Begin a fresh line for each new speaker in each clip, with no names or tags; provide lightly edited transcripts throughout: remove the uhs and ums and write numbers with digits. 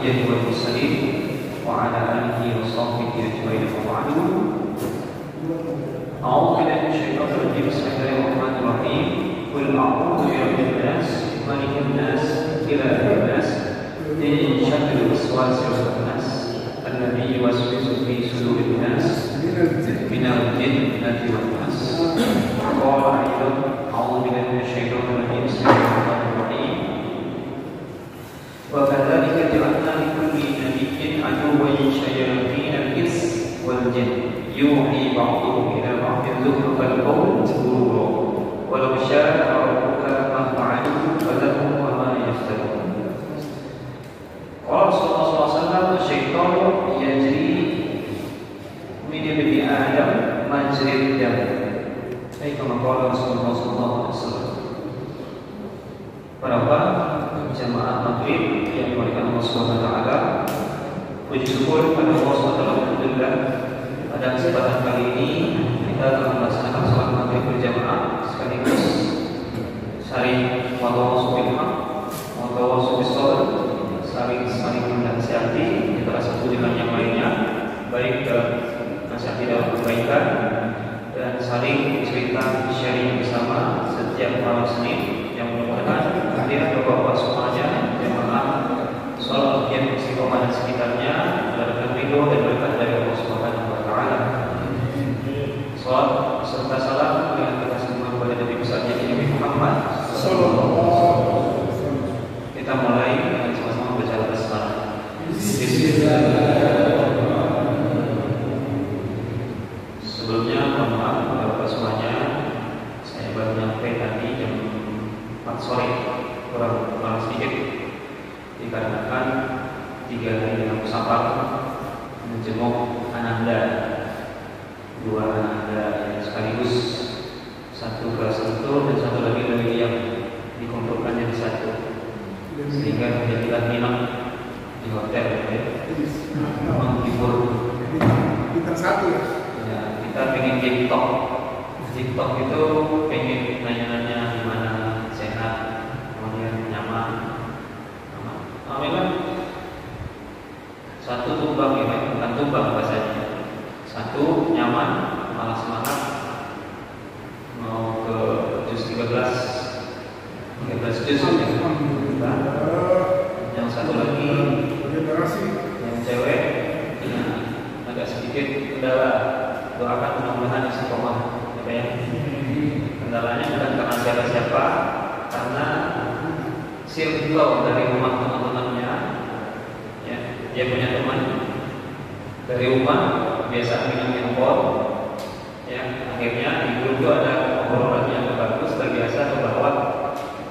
الأنبياء والمرسلين وعلى آله وصحبه أجمعين وبعد. أعوذ بالله من الشيطان الرجيم. بسم الله الرحمن الرحيم. قل أعوذ برب الناس ملك الناس إله الناس من شر الوسواس الخناس الذي يوسوس في صدور الناس من الجنة والناس. قال أيضا أعوذ بالله من الشيطان الرجيم. بسم الله الرحمن الرحيم. وكذلك جعلنا لكل نبي عدوا شياطين الإنس والجن يوحي بعضهم إلى بعض زخرف القول غرورا ولو شاء ربك ما فعلوه فذرهم وما يفترون. قال رسول الله صلى الله عليه وسلم الشيطان يجري من ابن آدم مجرى الدم أي كما قال رسول الله صلى الله عليه وسلم. Para jamaah maghrib yang dimuliakan Allah Subhanahu wa taala, puji syukur kepada Allah Subhanahu wa taala. Alhamdulillah pada kesempatan kali ini kita akan melaksanakan salat maghrib berjamaah sekaligus saling tawasul bil haq wa tawasul bis sabr, saling menasihati antara satu dengan yang lainnya, baik nasihati dalam kebaikan dan saling cerita sharing bersama setiap malam Senin yang mudah-mudahan hadirin Bapak-bapak semuanya jemaah salat yang istiqomah dan sekitarnya mendapatkan ridho dan berkah dari Allah Subhanahu wa taala. Salat serta salam dengan kita semua kepada Nabi besar Nabi Muhammad sallallahu alaihi wasallam. Kita mulai dengan sama-sama baca basmalah. Sebelumnya mohon maaf Bapak semuanya, saya baru nyampe tadi jam 4 sore kurang sedikit dikarenakan 3 hari dalam safar menjenguk ananda, 2 ananda yang sekaligus, satu ke Sentul dan satu lagi dari yang dikumpulkannya di satu, sehingga menjadilah nginep di hotel ya, menghibur
kita satu
ya. Kita pengen TikTok itu pengen nanya-nanya gimana sehat, kemudian nyaman. Alhamdulillah satu tumbang ya, bukan tumbang bahasanya. Satu nyaman, malah semangat mau ke juz 13 juz ya. Yang satu lagi yang cewek ya, agak sedikit kendala, doakan mudah-mudahan istiqomah ya. Kendalanya bukan karena siapa-siapa, karena circle dari rumah teman-temannya ya, dia punya teman dari rumah biasa dengan handphone ya, akhirnya di grup itu ada obrolan yang bagus terbiasa terbawa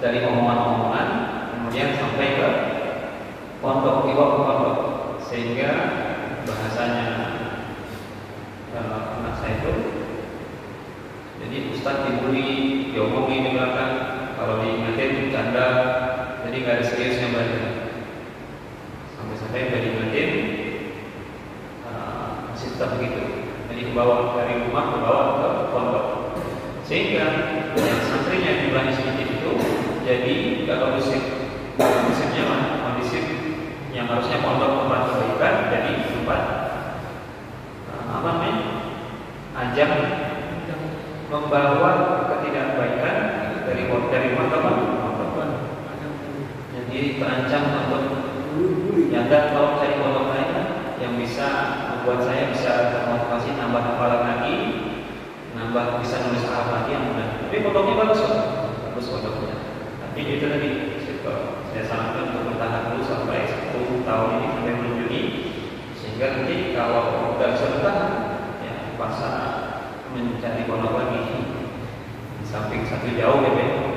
dari omongan-omongan kemudian sampai ke pondok, dibawa ke pondok, sehingga bahasanya anak saya itu jadi ustadz dibully, diomongin di belakang, kalau diingatin bercanda, jadi nggak ada seriusnya belajar. Sampai-sampai udah diingatin masih tetap begitu. Jadi kebawa dari rumah kebawa ke pondok, sehingga santrinya jumlahnya sedikit itu jadi nggak kondusif. Kondusifnya mana? Kondusif yang harusnya pondok tempat kebaikan jadi tempat apa namanya? Ajang membawa ketidakbaikan dari rumah ke pondok. Jadi terancam untuk yang kalau cari pondok lain yang bisa membuat saya bisa termotivasi nambah hafalan lagi, nambah bisa nulis Arab lagi yang mudah. Tapi pondoknya bagus pondoknya. Tapi itu tadi saya sarankan untuk bertahan dulu sampai 1 tahun ini sampai bulan Juni, sehingga nanti kalau tidak bisa bertahan ya paksa mencari pondok lagi. Di samping satu jauh ya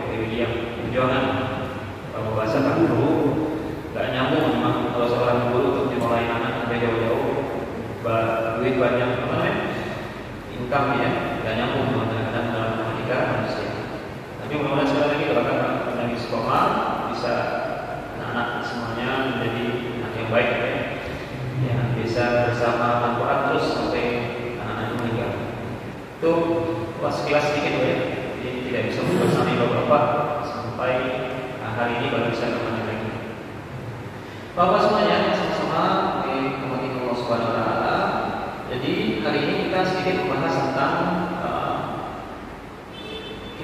dari dia perjuangan. Kalau bahasa kan dulu nggak nyambung memang kalau seorang guru untuk dimulai anak sampai jauh-jauh, duit banyak apa namanya, income ya nggak nyambung kadang-kadang dalam matematika manusia. Tapi mudah-mudahan sekali lagi doakan anak di sekolah bisa anak-anak semuanya menjadi anak yang baik ya, bisa bersama manfaat terus sampai anak-anak meninggal. Itu sekilas sedikit ya, jadi tidak bisa bersama bapak sampai hari ini baru bisa kemana lagi. Bapak semuanya,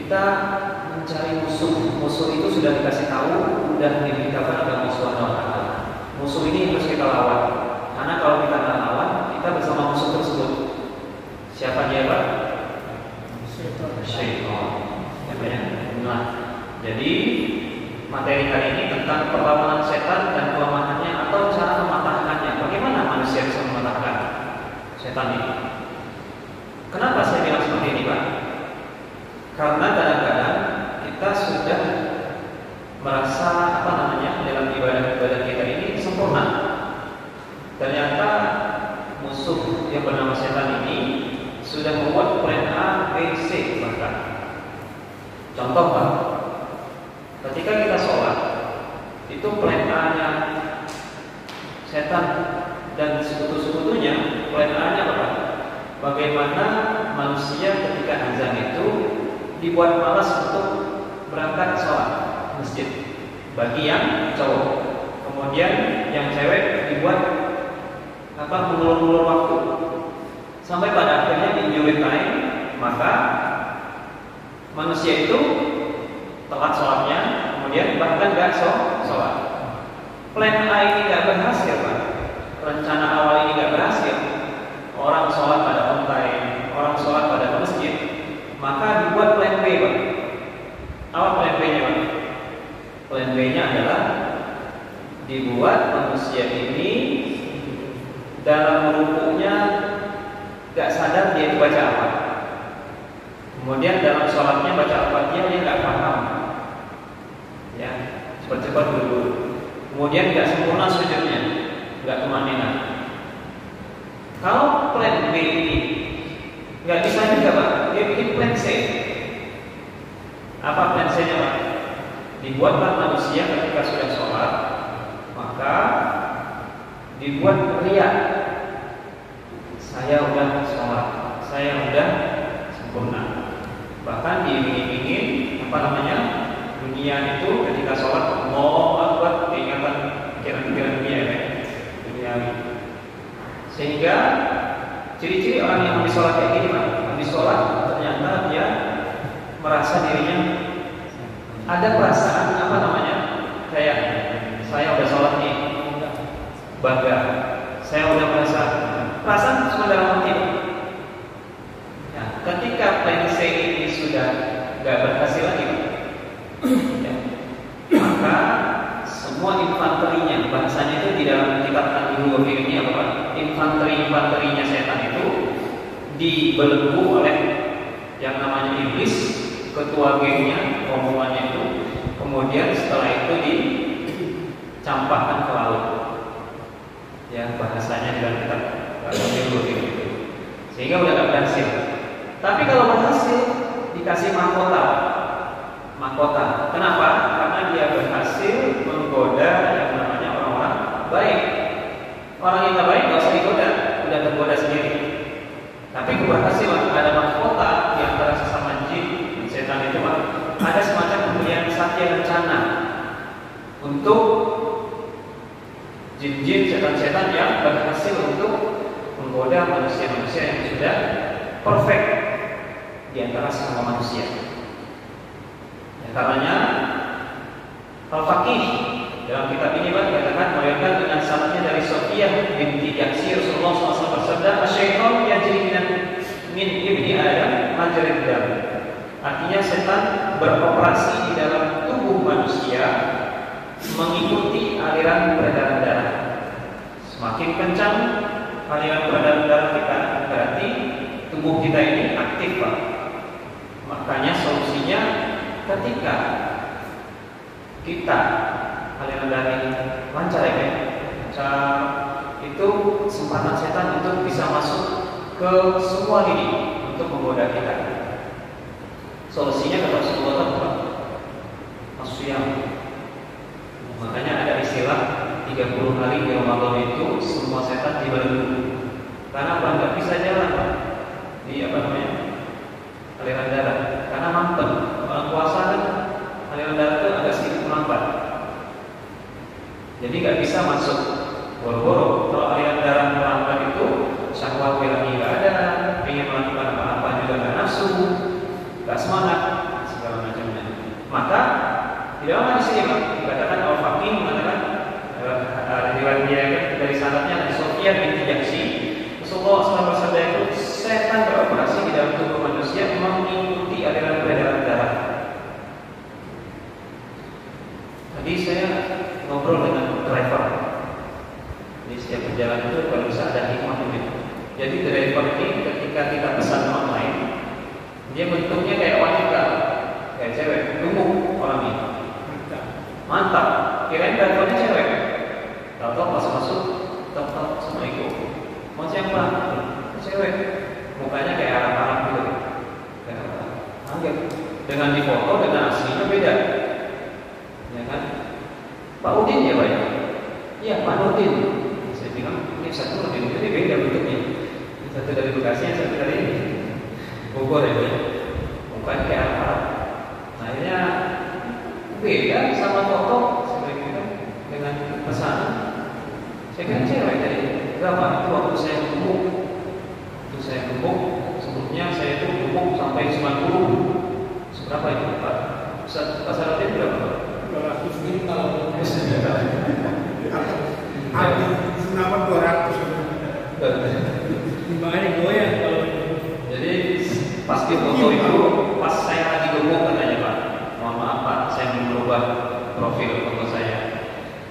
kita mencari musuh. Musuh itu sudah dikasih tahu, sudah diberitakan oleh Allah Subhanahu wa taala. Musuh ini harus kita lawan. Karena kalau kita nggak lawan, kita bersama musuh tersebut. Siapa dia, Pak? Syaitan. Nah, jadi materi kali ini tentang perlawanan setan dan kelemahannya atau cara mematahkannya. Bagaimana manusia bisa mematahkan setan ini? Kenapa saya bilang seperti ini, Pak? Karena kadang-kadang kita sudah merasa dalam ibadah kita ini sempurna. Ternyata musuh yang bernama setan ini sudah membuat plan A, B, C bahkan. Contoh, Pak, ketika kita sholat, itu plan A-nya setan dan sekutu-sekutunya, plan A-nya apa? Bagaimana manusia ketika azan itu dibuat malas untuk berangkat sholat masjid bagi yang cowok. Kemudian yang cewek dibuat mengulur-ulur waktu sampai pada akhirnya di new time, maka manusia itu telat sholatnya, kemudian bahkan gak sholat. Plan A ini gak berhasil, Pak. Rencana awal ini gak berhasil. Orang sholat pada on time, orang sholat pada masjid, maka dibuat plan B, Pak. Apa plan B-nya, Pak? Plan B-nya adalah dibuat manusia ini dalam rukuknya gak sadar dia baca apa. Kemudian dalam sholatnya baca Al-Fatihah dia nggak paham, ya cepat-cepat dulu. Kemudian nggak sempurna sujudnya, nggak tumanina. Kalau plan B ini nggak bisa juga, Pak, dia bikin plan C. Apa plan C-nya, Pak? Dibuatlah manusia ketika sudah sholat, maka dibuat riya. Saya udah sholat, saya udah sempurna. Bahkan diiming-imingin dunia itu ketika sholat mau buat ingatan pikiran-pikiran dunia, duniawi. Sehingga ciri-ciri orang yang habis sholat kayak gini, Pak, habis sholat ternyata dia merasa dirinya ada perasaan kayak saya udah sholat nih, bangga, saya udah merasa perasaan cuma dalam hati. Ketika plan C ini sudah gak berhasil lagi, ya, maka semua infanterinya, bahasanya itu di dalam kitab An-Nubuwah ini apa? Infanteri-infanterinya setan itu dibelenggu oleh yang namanya iblis, ketua gengnya, rombongannya itu. Kemudian setelah itu dicampakkan ke laut. Ya, bahasanya di dalam kitab An-Nubuwah itu. Sehingga udah gak berhasil. Tapi kalau berhasil dikasih mahkota. Kenapa? Karena dia berhasil menggoda yang namanya orang-orang baik. Orang yang baik nggak usah digoda, udah tergoda sendiri. Tapi keberhasilan ada mahkota di antara sesama jin dan setan itu, Pak. Ada semacam pemberian satya rencana untuk jin-jin, setan-setan yang berhasil untuk menggoda manusia-manusia yang sudah perfect di antara sesama manusia. Ya, karenanya Al-Faqih dalam kitab ini, Pak, dikatakan meriwayatkan dengan sanadnya dari Sofiyah binti Yaksir, Rasulullah SAW bersabda, "Asyaiton yajri min ibni Adam majrid dam." Artinya setan beroperasi di dalam tubuh manusia mengikuti aliran peredaran darah. Semakin kencang aliran peredaran darah kita, berarti tubuh kita ini aktif, Pak. Makanya solusinya ketika kita aliran darah ini lancar, ya, lancar, itu kesempatan setan untuk bisa masuk ke semua lini untuk menggoda kita. Solusinya tetap 10 tahun, Pak. Asyam. Makanya ada istilah 30 hari di Ramadan itu semua setan dibelenggu. Karena apa? Nggak bisa jalan, Pak, di aliran darah. Karena mampet. Orang puasa kan aliran darah itu agak sedikit melambat. Jadi nggak bisa masuk. Boro-boro kalau aliran darah melambat itu syahwat lagi nggak ada, ingin melakukan apa-apa juga nggak nafsu, nggak semangat. seperti ketika kita pesan online, dia bentuknya kayak wanita, kayak cewek, gemuk orangnya, mantap. Kirain teleponnya cewek, tahu-tahu pas masuk, tahu-tahu Assalamualaikum, mau siapa? Cewek, mukanya kayak Arab-Arab gitu, kaget. Dengan di foto dengan aslinya beda, ya kan? Pak Udin ya Pak? Iya Pak Udin. Saya bilang ini satu lebih ini beda bentuknya. Satu dari Bekasi, yang satu dari Bogor ya Pak. Mukanya kayak Arab. Akhirnya beda sama foto dengan pesanan. Saya kan cewek tadi. Berapa? Itu waktu saya gemuk. Sebelumnya saya itu gemuk sampai 90. Berapa itu Pak? Pasar roti berapa?
200 juta. Kenapa 200?
Gimana goyang kalau
Jadi pas di foto itu, pas saya lagi gemuk katanya Pak, mohon maaf Pak, saya mau merubah profil foto saya.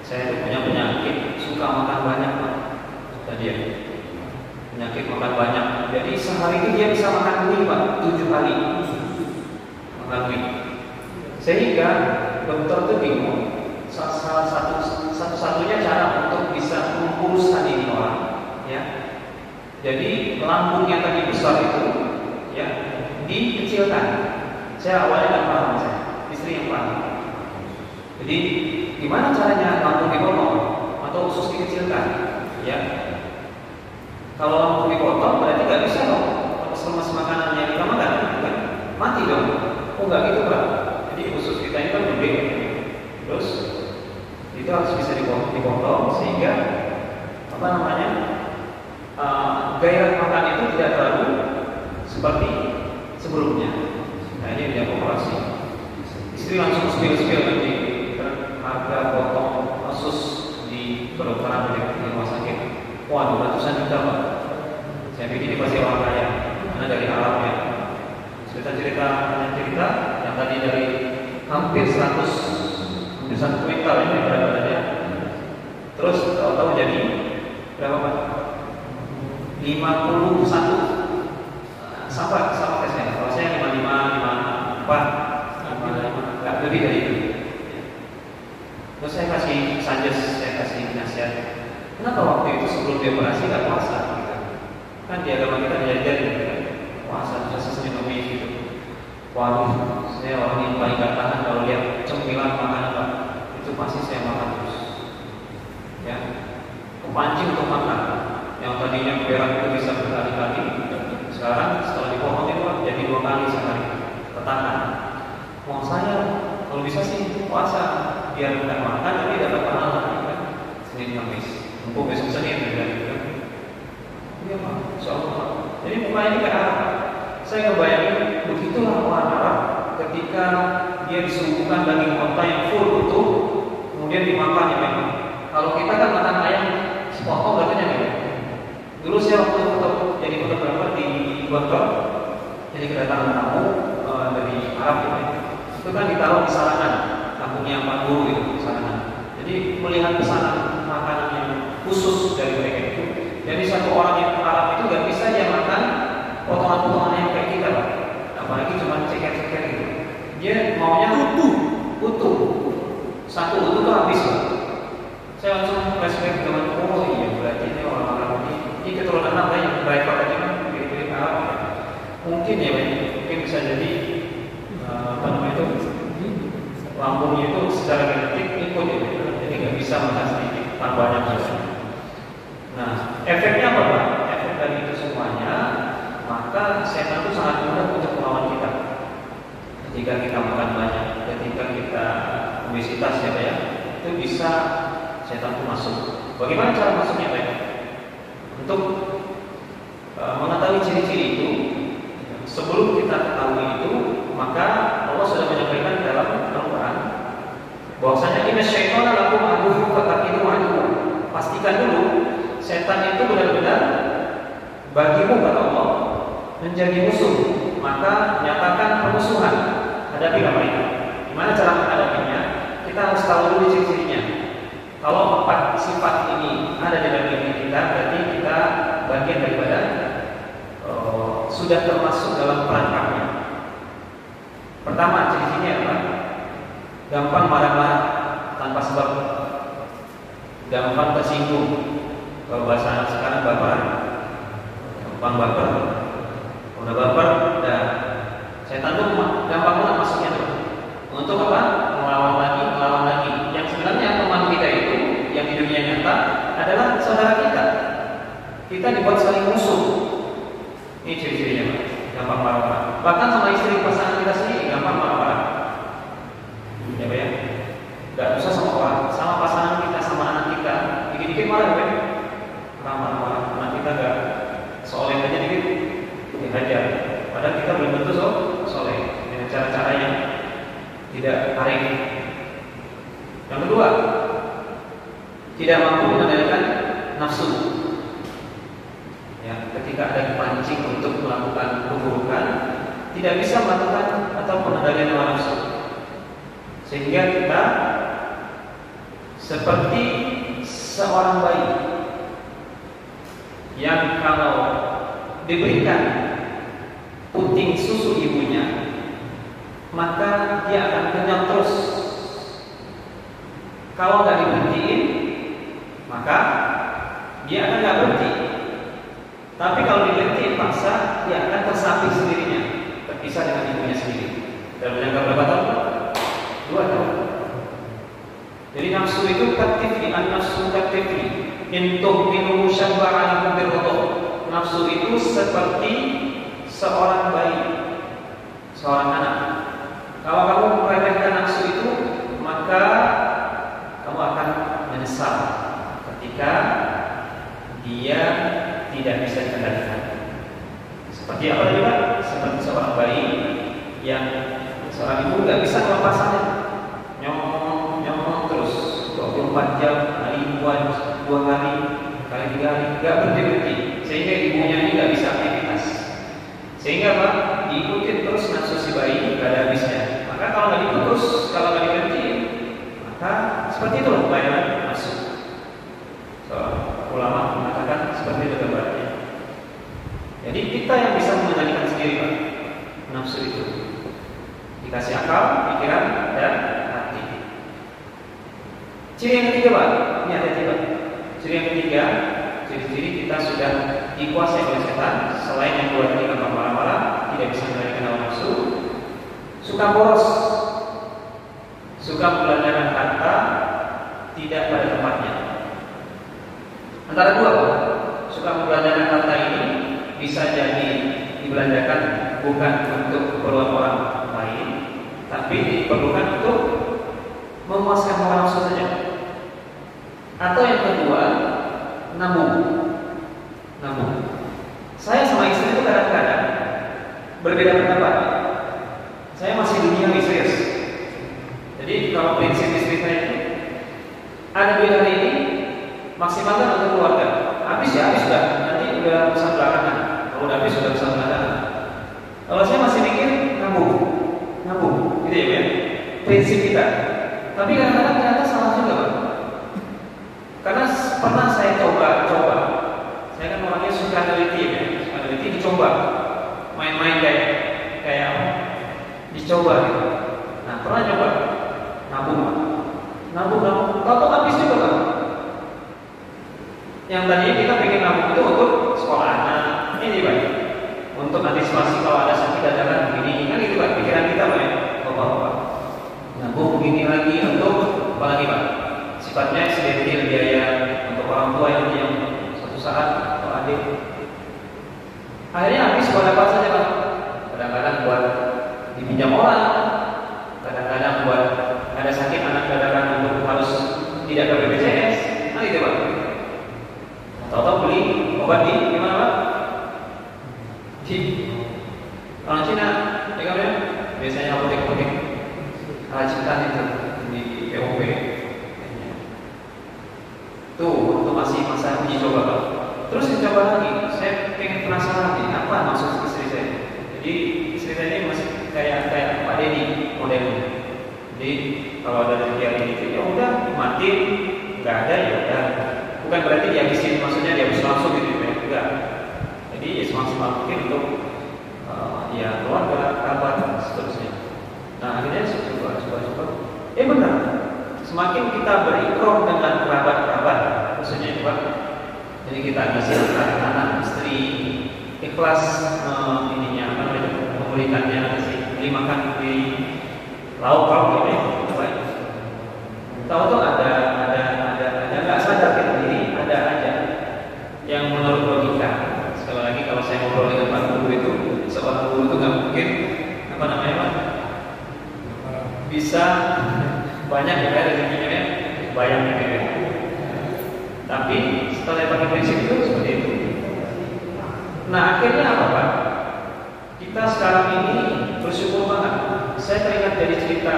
Saya itu punya penyakit, suka makan banyak Pak. Tadi ya, penyakit makan banyak. Jadi sehari itu dia bisa makan mie Pak, 7 kali makan mie. Sehingga dokter itu bingung. Salah satu-satunya cara untuk bisa menguruskan ini orang, ya. Jadi lambung yang tadi besar itu, ya, dikecilkan. Saya awalnya nggak paham, istri yang paham. Jadi gimana caranya lambung dipotong atau usus dikecilkan? Ya, kalau lambung dipotong berarti nggak bisa dong. Lemas makanan yang kita makan, kan? Mati dong. Oh nggak gitu Pak. Jadi usus kita ini kan gede, terus itu harus bisa dipotong sehingga apa namanya gairah makan itu tidak terlalu seperti sebelumnya. Nah ini dia operasi. Istri langsung spill nanti harga potong usus di kedokteran di rumah sakit. Wah 200-an juta Pak. Saya pikir ini pasti orang kaya karena dari Arab ya. Cerita yang tadi dari hampir 100 kuintal ini berat badannya. Terus tahu-tahu jadi berapa Pak? 51 sama tesnya. Kalau saya 55, 54, nggak lebih dari itu. Terus saya kasih nasihat. Kenapa waktu itu sebelum dia operasi nggak puasa? Gitu. Kan di agama kita diajarin gitu kan. Puasa terus Senin Kamis gitu. Waduh, saya orang yang paling gak tahan kalau lihat cemilan makanan Pak. Itu pasti saya makan terus. Ya, kepancing untuk makan. Yang tadinya berat itu bisa berkali-kali, sekarang setelah dipotong itu Pak, jadi 2 kali sehari. Ketahan. Mau saya kalau bisa sih puasa biar bukan makan tapi dapat pahala kan. Senin Kamis. Mumpung besok Senin gitu kan. Iya Pak, insyaallah Pak. Jadi mukanya ini kayak Arab. Saya ngebayangin begitulah orang Arab ketika dia disuguhkan daging onta yang full utuh, kemudian dimakan ya memang. Kalau kita kan makan ayam sepotong katanya gitu. Dulu saya waktu jadi fotografer di Gontor, jadi kedatangan tamu dari Arab gitu. Itu kan ditaruh di Sarangan, kampungnya Pak Guru gitu, di Sarangan. Jadi melihat pesanan makanan yang khusus dari mereka itu. Jadi satu orang yang Arab itu nggak bisa dia makan potongan-potongan yang kayak kita Pak. Apalagi cuma ceker-ceker gitu. Dia maunya utuh. Satu utuh tuh habis Pak. Saya langsung flashback dengan oh iya berarti ini orang Arab ini keturunan apa yang driver tadi kan mirip Arab ya. Mungkin ya mungkin bisa jadi apa namanya itu lambungnya itu secara genetik ikut ya. Jadi nggak bisa makan sedikit tambahnya saja. Nah efeknya apa Pak? Efek dari itu semuanya maka setan itu sangat mudah untuk melawan kita. Ketika kita makan banyak, ketika kita obesitas ya, itu bisa setan itu masuk. Bagaimana cara masuknya Pak? Untuk mengetahui ciri-ciri itu, sebelum kita ketahui itu, maka Allah sudah menyampaikan dalam Al-Quran bahwasanya inna syaitana lakum aduwwun fattakhidhuhu aduwwan. Pastikan dulu setan itu benar-benar bagimu kata Allah menjadi musuh, maka nyatakan permusuhan, hadapilah mereka. Gimana cara menghadapinya? Kita harus tahu dulu ciri-cirinya. Kalau 4 sifat ini ada di dalam diri kita, berarti kita bagian daripada sudah termasuk dalam perangkapnya. Pertama, ciri-cirinya adalah gampang marah-marah tanpa sebab, gampang tersinggung. Kalau bahasa anak sekarang baperan, gampang baper. Udah baper, udah setan tuh gampang banget masuknya tuh. Untuk apa? Melawan lagi. Yang sebenarnya teman kita itu yang di dunia nyata adalah saudara kita. Kita dibuat saling musuh. Ini ciri-cirinya, Pak. Gampang marah-marah. Bahkan sama istri pasangan kita sendiri gampang marah-marah. Ya, Pak ya. Gak usah sama orang, sama pasangan kita, sama anak kita. Dikit-dikit marah, Pak. Marah-marah. Anak kita gak soleh aja dikit dihajar. Padahal kita belum tentu soleh dengan cara-cara yang tidak arif. Yang kedua, tidak mampu mengendalikan nafsu. Ya, ketika ada dipancing untuk melakukan keburukan, tidak bisa melakukan atau mengendalikan hawa nafsu, sehingga kita seperti seorang bayi yang kalau diberikan puting susu ibunya, maka dia akan kenyang terus. Kalau nggak diberhentiin, maka dia akan nggak berhenti. Tapi kalau diberhentiin paksa, dia akan tersapi sendirinya, terpisah dengan ibunya sendiri. Dalam jangka berapa tahun? 2 tahun. Jadi nafsu itu katifri, an-nafsu katifri, intuh minum syabba'a birrodoh. Nafsu itu seperti seorang bayi, seorang anak. Kalau kamu meremehkan nafsu itu, maka kamu akan menyesal ketika dia tidak bisa dikendalikan. Seperti apa tadi Pak? Seperti seorang bayi yang seorang ibu nggak bisa melepasannya, nyomong terus 24 jam, ribuan, 2 hari, kali 3 hari, nggak berhenti, sehingga ibunya ini nggak bisa aktivitas. Sehingga Pak, diikuti terus nafsu si bayi, nggak ada habisnya. Maka kalau nggak diputus, kalau nggak diberhenti, maka seperti itulah bayangan nafsu. Ulama mengatakan seperti itu gambarnya. Jadi kita yang bisa mengendalikan sendiri Pak, nafsu itu. Dikasih akal, pikiran, dan hati. Ciri yang ketiga Pak, ini ada tiga. Ciri yang ketiga, ciri-ciri kita sudah dikuasai oleh setan. Selain yang dua tadi, gampang marah-marah, tidak bisa mengendalikan hawa nafsu, suka boros, suka membelanjakan kata tidak pada tempatnya. Antara dua Pak, suka membelanjakan harta ini bisa jadi dibelanjakan bukan untuk keperluan orang lain, tapi diperlukan untuk memuaskan hawa nafsu saja. Atau yang kedua, nabung. Saya sama istri itu kadang-kadang berbeda pendapat. Saya masih duniawi serius. Jadi kalau prinsip istri saya itu ada duit hari ini, maksimalkan untuk keluarga. Habis ya habis dah. Nanti udah pesan belakangan. Kalau udah habis sudah pesan belakangan. Kalau saya masih mikir nabung, gitu ya, prinsip kita. Tapi kadang-kadang ternyata salah juga Pak. Karena pernah saya coba. Saya kan orangnya suka teliti ya, dicoba, main-main kayak apa? Dicoba gitu. Nah pernah coba nabung. Kalau habis juga Pak. Yang tadinya kita pengen nabung itu untuk sekolah anak, ini Pak, untuk antisipasi kalau ada sakit dadakan begini, kan gitu Pak, pikiran kita Pak ya, Bapak. Nabung begini lagi untuk apa lagi Pak? Sifatnya sedentil biaya untuk orang tua yang suatu saat atau adik. Akhirnya habis buat apa saja Pak? Kadang-kadang buat dipinjam orang, kadang-kadang buat ada sakit anak dadakan untuk harus tidak ke BPJS, kan gitu Pak. Tahu-tahu beli obat di mana Pak? Di orang Cina, ya kan ya? Biasanya apotek-apotek racikan itu di POP. Tuh, waktu masih masa uji coba Pak. Terus dicoba lagi, saya pengen penasaran nih, apa maksud istri saya? Jadi istri saya ini masih kayak Pak Denny modelnya. Jadi kalau ada rezeki itu ya udah matiin, nggak ada ya udah. Bukan berarti dihabisin, maksudnya dihabis langsung gitu ya, enggak. Jadi ya semaksimal mungkin untuk ya keluarga, kerabat, dan seterusnya. Nah akhirnya coba. Benar. Semakin kita berikrar dengan kerabat-kerabat, khususnya juga, jadi kita ngisi anak, istri, ikhlas memberikannya nasi, beli makan, beli lauk gitu ya, itu baik. Tahu ada nggak sadar kita diri, ada aja yang menurut logika. Sekali lagi kalau saya ngobrol dengan Pak Guru itu, seorang guru itu nggak mungkin bisa banyak ya rezekinya bayang gitu ya. Tapi setelah pakai prinsip itu seperti itu. Nah akhirnya apa Pak? Kita sekarang ini bersyukur banget. Saya teringat dari cerita,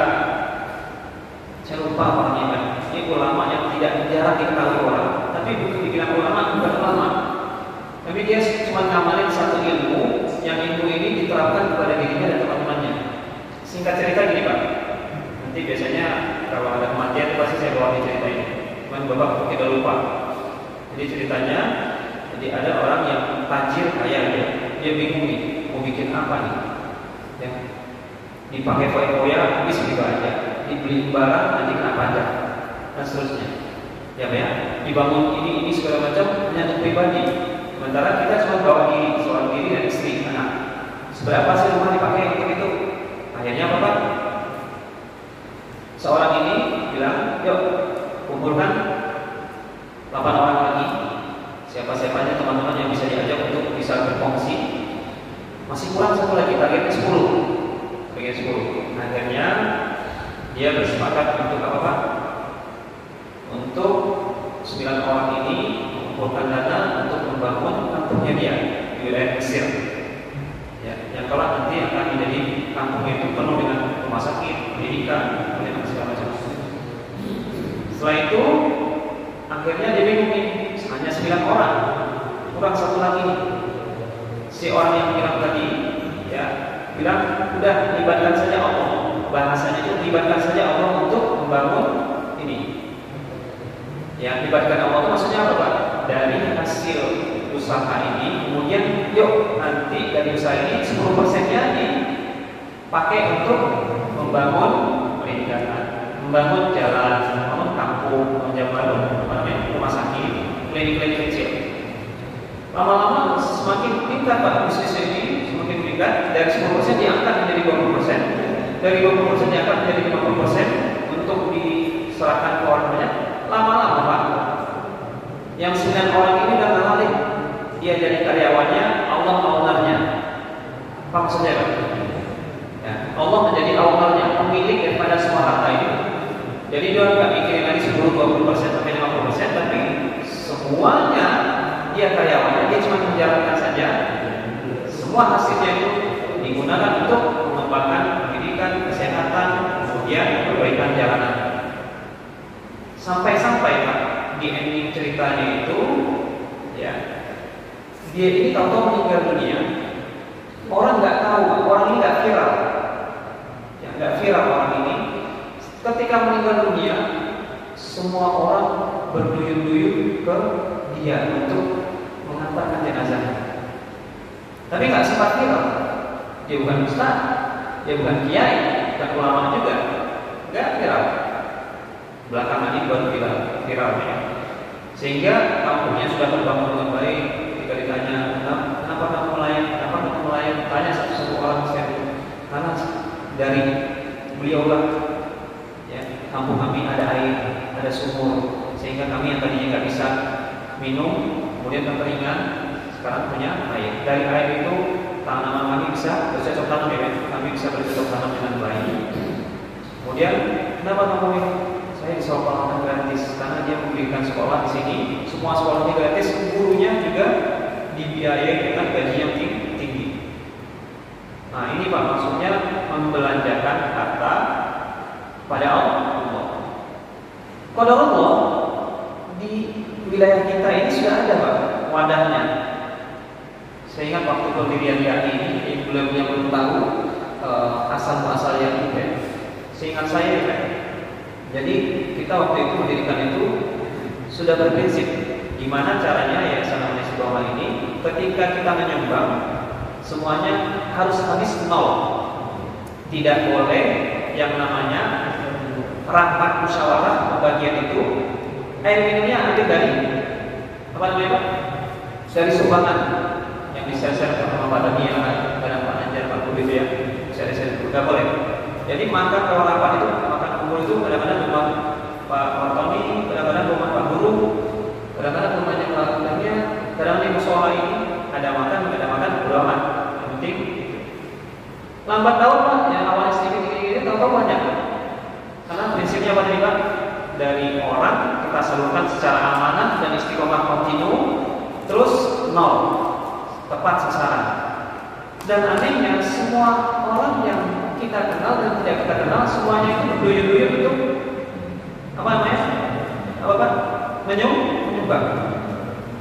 saya lupa orangnya kan. Ini ulama yang tidak jarang diketahui orang, tapi bukan dibilang ulama, bukan ulama. Tapi dia cuma ngamalin satu ilmu, yang ilmu ini diterapkan kepada dirinya dan teman-temannya. Singkat cerita gini Pak. Nanti biasanya kalau ada kematian pasti saya bawa cerita ini. Cuman Bapak tidak lupa. Jadi ceritanya, jadi ada orang yang tajir kaya dia bingung nih, mau bikin apa nih? Ya, dipakai foya-foya habis juga aja, dibeli barang nanti kena pajak dan seterusnya. Ya, dibangun ini segala macam hanya untuk pribadi. Sementara kita cuma bawa diri, seorang diri dan istri, anak. Seberapa sih rumah dipakai untuk itu? Akhirnya apa Pak? Seorang ini bilang, yuk kumpulkan 8 orang lagi. Siapa-siapanya teman-teman yang bisa diajak untuk bisa berfungsi. Masih kurang satu lagi, targetnya 10. Target 10. Akhirnya dia bersepakat untuk apa Pak? Untuk 9 orang ini mengumpulkan dana untuk membangun kampungnya dia di wilayah Mesir. Ya, yang kalau nanti akan menjadi kampung itu penuh dengan rumah sakit, pendidikan, dan segala macam. Setelah itu akhirnya dia bingung nih, hanya 9 orang, kurang satu lagi nih. Si orang yang bilang tadi, ya, bilang udah libatkan saja Allah. Bahasanya itu libatkan saja Allah untuk membangun ini. Ya, libatkan Allah itu maksudnya apa Pak? Dari hasil usaha ini, kemudian yuk nanti dari usaha ini 10%-nya dipakai untuk membangun pendidikan, membangun jalan, membangun kampung, membangun rumah sakit, klinik-klinik kecil. Lama-lama semakin meningkat Pak bisnis ini, semakin meningkat. Dari 10% diangkat menjadi 20%, dari 20% diangkat menjadi 50% untuk diserahkan ke orang banyak. Lama-lama Pak, yang 9 orang ini udah ngalalin, dia jadi karyawannya, Allah ownernya. Apa maksudnya Pak? Ya, Allah menjadi ownernya, pemilik daripada semua harta itu. Jadi dia nggak mikirin lagi 10-20% sampai 50%, tapi semuanya dia karyawannya, dia cuma menjalankan saja. Semua hasilnya itu digunakan untuk mengembangkan pendidikan, kesehatan, kemudian perbaikan jalanan. Sampai-sampai Pak, di ending ceritanya itu, ya, dia ini tahu-tahu meninggal dunia. Orang nggak tahu, orang ini nggak viral, ya, nggak viral orang ini. Ketika meninggal dunia, semua orang berduyun-duyun ke dia untuk mengantarkan jenazahnya. Tapi nggak sempat viral. Dia bukan ustaz, dia bukan kiai, bukan ulama juga, nggak viral. Belakangan ini baru viralnya. Sehingga kampungnya sudah terbangun dengan baik. Ketika ditanya, kenapa kamu melayan? Kenapa kamu melayan? Tanya satu-satu orang karena dari beliaulah, ya, kampung kami ada air, ada sumur, sehingga kami yang tadinya nggak bisa minum, kemudian kekeringan, sekarang punya air. Dari air itu tanaman kami bisa bercocok tanam, ya, kami bisa bercocok tanam dengan baik. Kemudian kenapa kamu ini? Saya di sekolah gratis karena dia memberikan sekolah di sini, semua sekolahnya gratis, gurunya juga dibiayai dengan gaji yang tinggi. Nah ini Pak, maksudnya membelanjakan harta pada Allah. Qadar Allah di wilayah kita ini sudah ada Pak wadahnya. Saya ingat waktu pendirian GAI ini, beliau belum tahu asal muasal yang itu. Seingat saya, Pak. Jadi kita waktu itu mendirikan itu sudah berprinsip gimana caranya Yayasan Amnesty Bawah ini ketika kita menyumbang 10% semuanya harus habis 0. Tidak boleh yang namanya rapat musyawarah pembagian itu air minumnya ambil dari apa namanya Pak? Dari sumbangan yang diseser sama Pak Dani yang kadang Pak Anjar Pak Guru itu ya, share-share itu nggak boleh. Jadi makan kalau rapat itu makan kumpul itu kadang-kadang rumah Pak Martoni, kadang-kadang rumah Pak Guru, kadang-kadang rumahnya Pak Dania, kadang-kadang di musola ini ada makan bodo amat. Yang penting lambat tahun Pak, yang awalnya sedikit ini tahu-tahu banyak. Karena prinsipnya apa tadi Pak? Dari orang kita salurkan secara amanah dan istiqomah kontinu, terus 0, tepat sasaran. Dan anehnya semua orang yang kita kenal dan tidak kita kenal semuanya itu berduyun-duyun untuk apa namanya? Apa Pak? Menyumbang.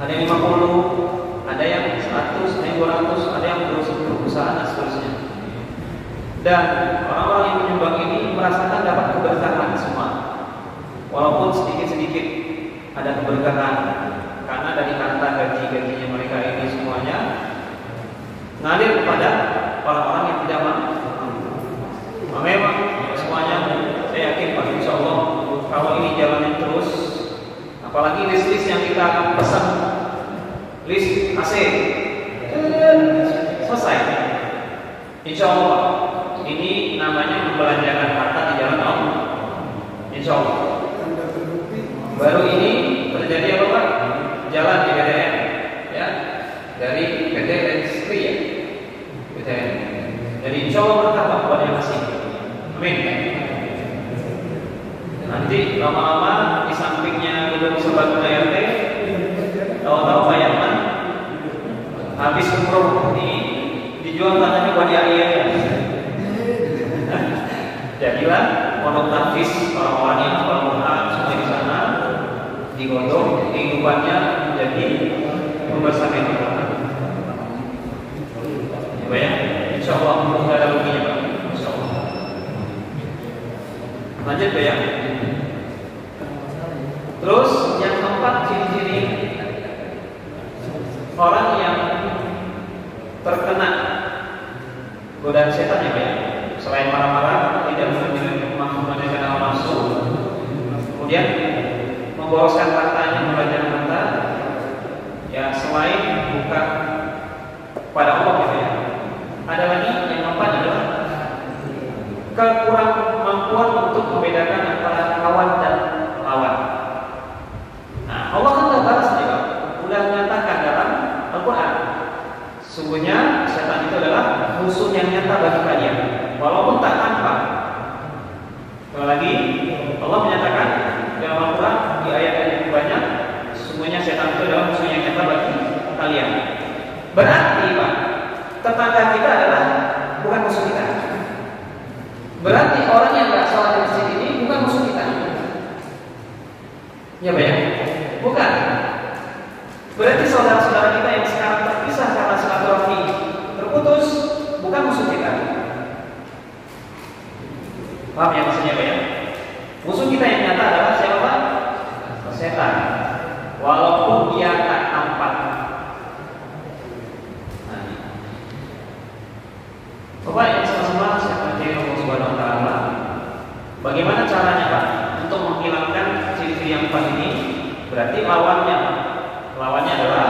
Ada yang 50, ada yang 100, ada yang 200, ada yang berusaha dan seterusnya. Dan orang-orang yang menyumbang ini merasakan dapat keberkahan semua. Walaupun sedikit-sedikit ada keberkahan, karena dari harta gaji-gajinya mereka ini semuanya ngalir kepada orang-orang yang tidak mampu. Memang semuanya saya yakin Pak Insya Allah kalau ini jalannya terus, apalagi list-list yang kita akan pesan, list AC selesai. Insya Allah ini namanya membelanjakan harta di jalan Allah. Insya Allah. Baru ini terjadi apa Pak? Jalan di PTN, ya, dari PT Lestri ya, PTN. Jadi Insya Allah berkah Pak buat yang masih. Amin. Nanti lama-lama di sampingnya gedung Serbaguna RT, tahu-tahu Pak Yaman habis umroh ini dijual tanahnya buat dia. Jadilah pondok tahfiz orang-orang yang Al-Quran semua di sana digodok, kehidupannya menjadi membersama Al-Quran. Ya, ya. Insya Allah tidak ada ruginya Pak. Insya Allah. Lanjut ya. Terus yang keempat ciri-ciri orang yang terkena godaan setan ya Pak ya. Selain marah-marah, tidak menggunakan hawa nafsu, kemudian memboroskan hartanya, membelanjakan harta, ya selain bukan pada Allah gitu ya. Ada lagi yang keempat adalah kekurang kemampuan untuk membedakan antara kawan dan lawan. Nah, Allah kan sudah balas nih Pak, sudah menyatakan dalam Al-Quran, sungguhnya setan itu adalah musuh yang nyata bagi kalian. Walaupun tak nampak. Sekali lagi Allah menyatakan dalam Al-Quran di ayat-ayat yang banyak, sesungguhnya setan itu adalah musuh yang nyata bagi kalian. Berarti Pak, tetangga kita adalah bukan musuh kita. Berarti orang yang nggak sholat di masjid ini bukan musuh kita. Ya Pak ya? Bukan. Berarti saudara-saudara kita yang sekarang terpisah karena silaturahmi terputus bukan musuh kita. Paham ya maksudnya Pak ya? Musuh kita yang nyata adalah siapa? Setan. Walaupun dia tak nampak. Nah, Bapak yang sama-sama saya percaya Allah Subhanahu Wa Taala. Bagaimana caranya Pak untuk menghilangkan ciri-ciri yang empat ini? Berarti lawannya adalah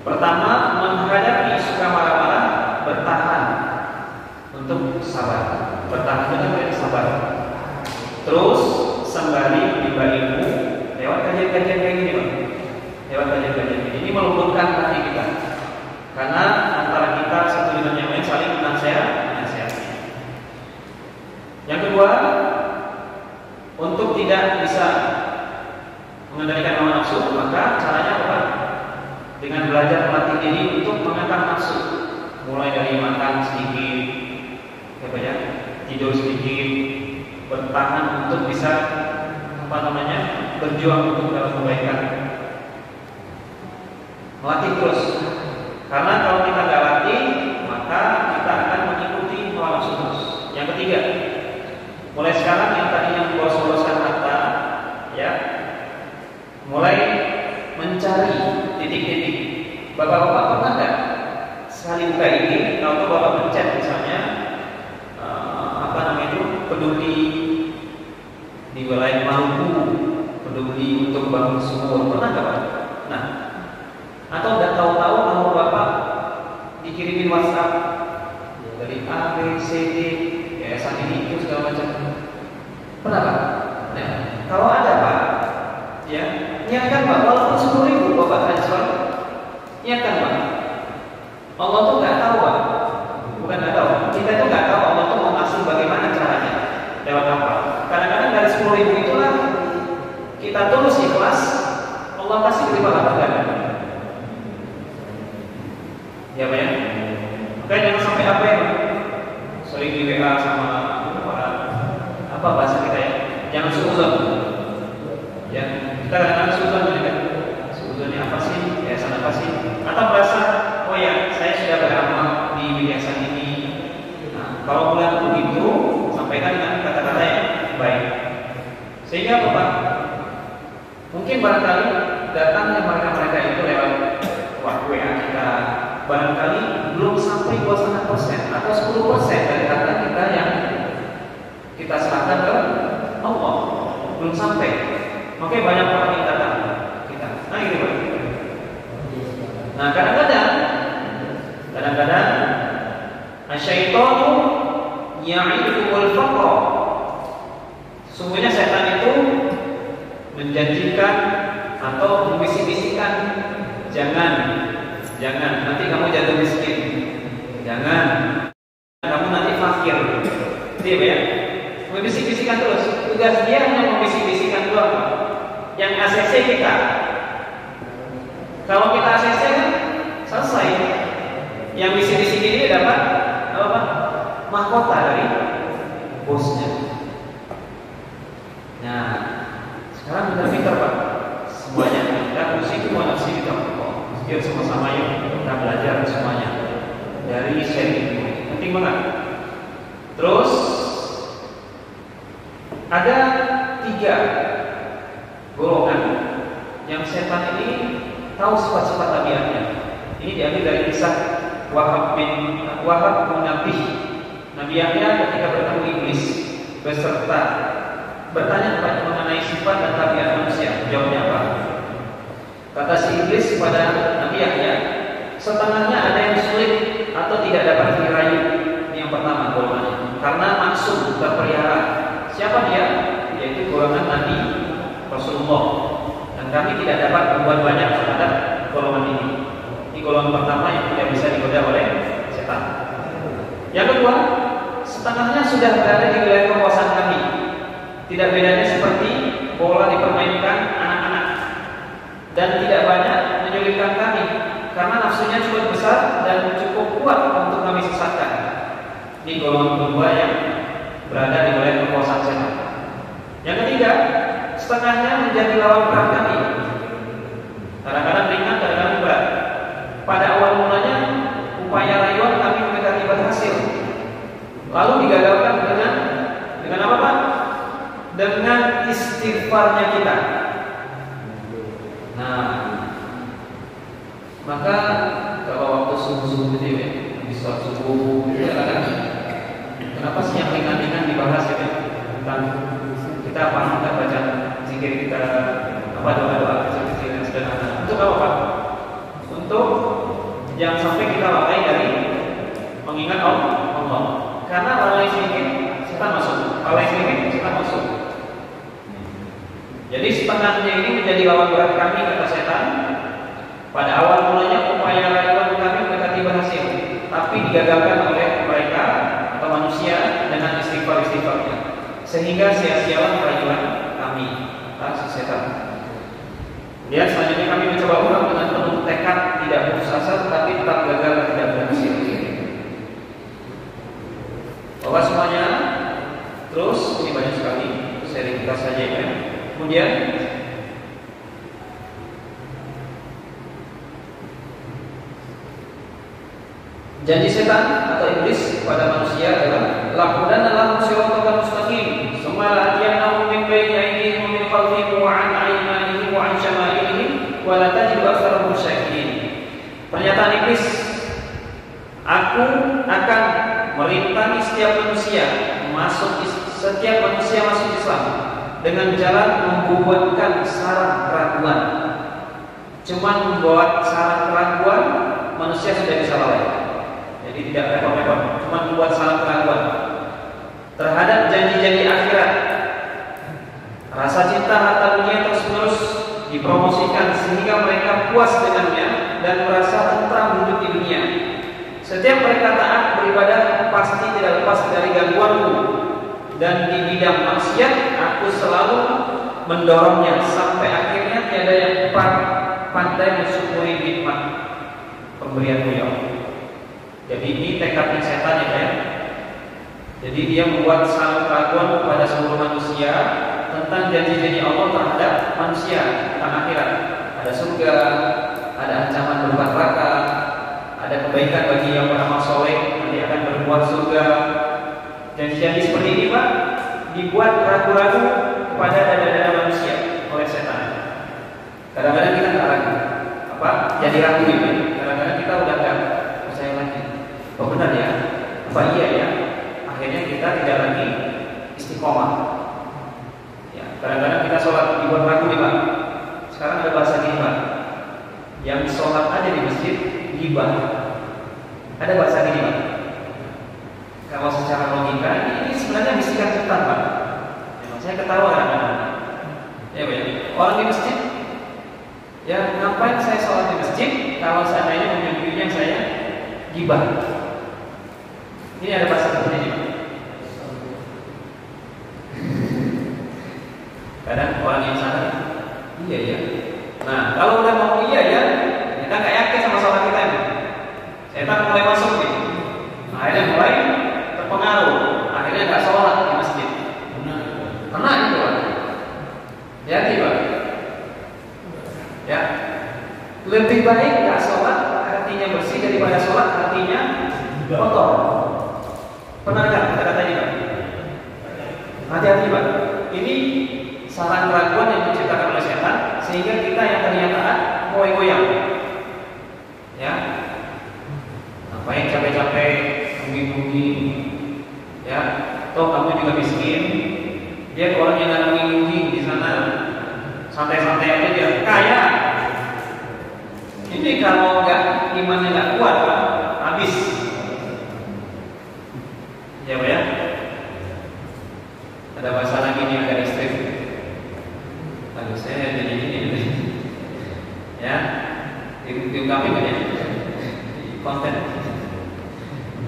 pertama menghadapi suka marah-marah, bertahan. Untuk sabar, bertahan itu berarti sabar. Terus sembari menimba ilmu lewat kajian-kajian kayak gini Pak. Lewat kajian-kajian ini melembutkan hati kita. Karena antara kita satu dengan yang lain saling menasehati. Yang kedua, untuk tidak bisa mengendalikan hawa nafsu, maka caranya apa? Dengan belajar melatih diri untuk mengangkat nafsu. Mulai dari makan sedikit, ya, tidur sedikit, bertahan untuk bisa berjuang untuk dalam kebaikan. Melatih terus, karena kalau kita nggak latih, maka kita akan mengikuti hawa nafsu terus. Yang ketiga, mulai sekarang yang tadinya boros-boroskan harta, ya, mulai mencari titik-titik. Bapak-bapak pernah nggak sekali buka ini, kalau Bapak mencet misalnya peduli di wilayah Maluku, peduli untuk bangun sumur, pernah nggak Pak? Nah, atau udah tahu-tahu nomor Bapak dikirimin WhatsApp dari A, B, C, D, yayasan ini itu segala macam, pernah Pak? Nah, kalau ada Pak, ya, niatkan Pak, walaupun 10.000 Bapak transfer, niatkan Pak. Allah tuh nggak tahu Pak, bukan nggak tahu, kita tuh nggak tahu Allah tuh mau ngasih bagaimana caranya, lewat apa. Kadang-kadang dari 10.000 itulah kita tulus ikhlas, Allah kasih berlipat ganda. Ya Pak ya. Makanya jangan sampai apa ya, sering di WA sama apa bahasa kita ya, jangan suudzon. Ya, kita kadang-kadang suudzon kan. Suudzonnya apa sih? Yayasan apa sih? Atau merasa, oh ya, saya sudah beramal di yayasan ini. Nah, kalau bulan begitu, sampaikan dengan kata-kata yang baik. Sehingga apa Pak? Mungkin barangkali datangnya mereka itu lewat WA kita, barangkali belum sampai 2,5% atau 10% dari harta kita yang kita serahkan ke Allah, belum sampai. Makanya banyak orang yang datang kita. Nah ini Pak. Nah kadang-kadang asyaitonu ya'idukumul faqra. Sungguhnya setan itu menjanjikan atau membisik-bisikkan, jangan nanti kamu jatuh miskin, jangan kamu nanti fakir. Dia ya, membisik-bisikkan terus. Tugas dia hanya membisik-bisikkan doang. Yang ACC kita, kalau kita ACC kan selesai. Yang bisik-bisik ini dapat apa? Mahkota dari bosnya. Nah, sekarang kita pintar Pak, semuanya kita musik itu nafsi kita kok. Biar sama-sama yuk kita belajar semuanya dari sharing ini, penting banget. Terus ada 3 golongan yang setan ini tahu sifat-sifat tabiatnya. Ini diambil dari kisah Wahab bin Munabih. Nabi Yahya ketika bertemu iblis beserta bertanya kepada mengenai sifat dan tabiat manusia. Jawabnya apa? Kata si iblis kepada Nabi Yahya, setengahnya ada yang sulit atau tidak dapat dirayu. Ini yang pertama golongannya, karena maksud terpelihara. Siapa dia? Yaitu golongan Nabi Rasulullah. Dan kami tidak dapat berbuat banyak terhadap golongan ini. Ini golongan pertama yang tidak bisa digoda oleh setan. Yang kedua, setengahnya sudah berada di wilayah kekuasaan kami. Tidak bedanya seperti bola dipermainkan anak-anak, dan tidak banyak menyulitkan kami karena nafsunya cukup besar dan cukup kuat untuk kami sesatkan. Ini golongan kedua yang berada di wilayah kekuasaan setan. Yang ketiga, setengahnya menjadi lawan perang kami. Kadang-kadang ringan, kadang-kadang berat. Pada awal mulanya upaya rayuan kami mendekati berhasil, lalu digagalkan dengan apa Pak? Dengan istighfarnya kita. Nah, maka kalau waktu subuh-subuh itu ya, di sholat subuh itu kadang kenapa sih yang ringan-ringan dibahas ya? Tentang kita paham kita baca zikir kita, apa doa-doa kecil-kecil yang sederhana. Untuk apa Pak? Untuk yang sampai kita lalai dari mengingat Allah. Karena lalai sedikit setan masuk, lalai sedikit setan masuk. Jadi setengahnya ini menjadi lawan berat kami, kata setan. Pada awal mulanya upaya rayuan kami mendekati berhasil, tapi digagalkan oleh mereka atau manusia dengan istighfar-istighfarnya, sehingga sia-sialah rayuan kami, si setan. Lihat selanjutnya kami mencoba ulang dengan penuh tekad, tidak putus asa, tetapi tetap gagal dan tidak berhasil. Bapak semuanya, terus ini banyak sekali sharing kita saja ya. Kemudian janji setan atau iblis kepada manusia adalah lakukan dalam siratal mustaqim, summa la'atiyannahum min bayni aydihim wa min khalfihim wa 'an aymanihim wa 'an shama'ilihim wa la tajidu aktsarahum syakirin. Pernyataan iblis Aku akan merintangi setiap manusia masuk Islam dengan jalan membuatkan sarang keraguan. Cuma membuat sarang keraguan, manusia sudah bisa lalai. Jadi tidak repot-repot, cuma membuat sarang keraguan terhadap janji-janji akhirat. Rasa cinta harta dunia terus-menerus dipromosikan sehingga mereka puas dengannya dan merasa tentram hidup di dunia. Setiap mereka taat beribadah pasti tidak lepas dari gangguanku, dan di bidang maksiat aku selalu mendorongnya sampai akhirnya tiada yang pandai mensyukuri nikmat pemberianmu ya Allah. Jadi ini tekadnya setan ya. Jadi dia membuat sarang keraguan kepada seluruh manusia tentang janji-janji Allah terhadap manusia tentang akhirat. Ada surga, ada ancaman berupa neraka, ada kebaikan bagi yang beramal soleh nanti akan berbuat surga. Janji-janji seperti ini Pak dibuat ragu-ragu kepada dada-dada manusia oleh setan. Kadang-kadang kita nggak ragu, jadi ragu gitu. Kadang-kadang kita udah nggak percaya lagi. Oh benar ya, apa iya ya? Akhirnya kita tidak lagi istiqomah. Ya, kadang-kadang kita sholat dibuat ragu nih Pak. Sekarang ada bahasa gini Pak, yang sholat aja di masjid gibah. Ada bahasa gini Pak. Kalau secara logika ini sebenarnya bisikan setan Pak. Ya, saya ketawa kadang-kadang. Ya Pak, orang di masjid, ya ngapain saya sholat di masjid kalau seandainya mimpinya saya gibah. Ini ada bahasa seperti ini Pak. Kadang orang yang sadar, iya ya. Nah, kalau udah mau iya ya, kita nggak yakin sama sholat kita ini. Setan mulai masuk nih. Akhirnya mulai terpengaruh. Akhirnya nggak sholat di masjid. Kena itu Pak. Hati Pak. Ya, lebih baik nggak sholat hatinya bersih daripada sholat hatinya kotor. Pernah dengar kata-kata ini Pak? Hati-hati Pak. Ini sarang keraguan yang diciptakan oleh setan sehingga kita yang tadinya taat goyang. Ya, apa yang capek-capek, mungkin ya, toh kamu juga miskin. Dia orang yang nggak mungkin di sana, santai-santai aja dia kaya. Ini kalau nggak imannya nggak kuat, Pak, habis. Ya Pak ya. Ada bahasa lagi ini agak ekstrim. Aduh, saya jadi ini. Ya, diungkapin kan ya? Konten.